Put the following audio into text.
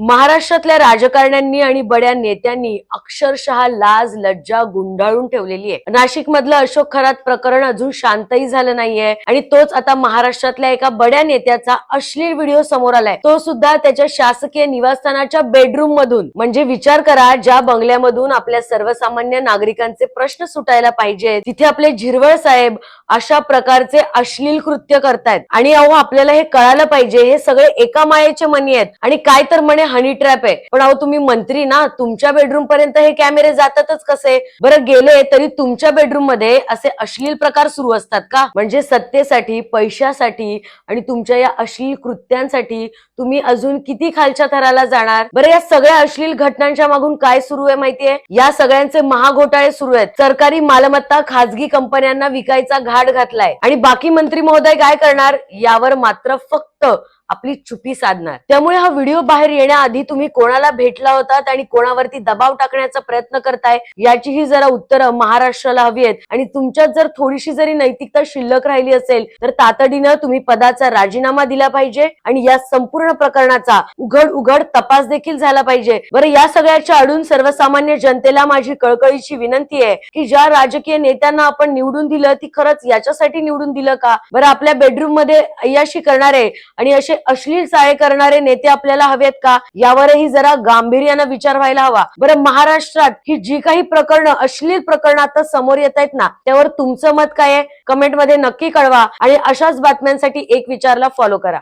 महाराष्ट्रातल्या राजकारण्यांनी आणि बड्या नेत्यांनी अक्षरशः लाज लज्जा गुंडाळून ठेवलेली आहे। नाशिक मधलं अशोक खरात प्रकरण अजून शांतही झालं नाहीये आणि तोच आता महाराष्ट्रातल्या एका बड्या नेत्याचा अश्लील व्हिडिओ समोर आलाय, तो सुद्धा त्याच्या शासकीय निवासस्थानाच्या बेडरूम मधून। म्हणजे विचार करा, ज्या बंगल्यामधून आपल्या सर्वसामान्य नागरिकांचे प्रश्न सुटायला पाहिजे तिथे आपले झिरवळ साहेब अशा प्रकारचे अश्लील कृत्य करतायत। आणि अहो, आपल्याला हे कळायला पाहिजे, हे सगळे एका मायेचे मनी आहेत आणि काय तर म्हणे हनी ट्रॅप आहे। पण अहो, तुम्ही मंत्री ना, तुमच्या बेडरूम पर्यंत हे कॅमेरे जातातच कसे बरं? गेले तरी तुमच्या बेडरूम मध्ये असे अश्लील प्रकार सुरू असतात का? म्हणजे सत्तेसाठी, पैशासाठी आणि तुमच्या या अश्लील कृत्यांसाठी तुम्ही अजून किती खालच्या थराला जाणार? बरं, या सगळ्या अश्लील घटनांच्या मागून काय सुरू आहे माहितीये? या सगळ्यांचे महाघोटाळे सुरू आहेत। सरकारी मालमत्ता खासगी कंपन्यांना विकायचा घाट घातलाय आणि बाकी मंत्री महोदय काय करणार यावर मात्र फक्त आपली चुप्पी साधणार। त्यामुळे हा व्हिडिओ बाहेर येण्याआधी तुम्ही कोणाला भेटला होतात आणि कोणावरती दबाव टाकण्याचा प्रयत्न करताय याचीही जरा उत्तरं महाराष्ट्राला हवी आहेत। आणि तुमच्यात जर थोडीशी जरी नैतिकता शिल्लक राहिली असेल तर तातडीनं तुम्ही पदाचा राजीनामा दिला पाहिजे आणि या संपूर्ण प्रकरणाचा उघड तपास देखील झाला पाहिजे। बरं, या सगळ्याच्या आडून सर्वसामान्य जनतेला माझी कळकळीची विनंती आहे की ज्या राजकीय नेत्यांना आपण निवडून दिलं ती खरंच याच्यासाठी निवडून दिलं का? बरं, आपल्या बेडरूम मध्ये अय्याशी करणारे आणि असे अश्लील चाळे करणारे नेते आपल्याला हवेत का? यावरही जरा गांभीर्यानं विचार व्हायला हवा। बरं, महाराष्ट्रात ही जी काही प्रकरणं अश्लील प्रकरणं आता समोर येत आहेत ना, त्यावर तुमचं मत काय आहे? कमेंट मध्ये नक्की कळवा आणि अशाच बातम्यांसाठी एक विचारला फॉलो करा।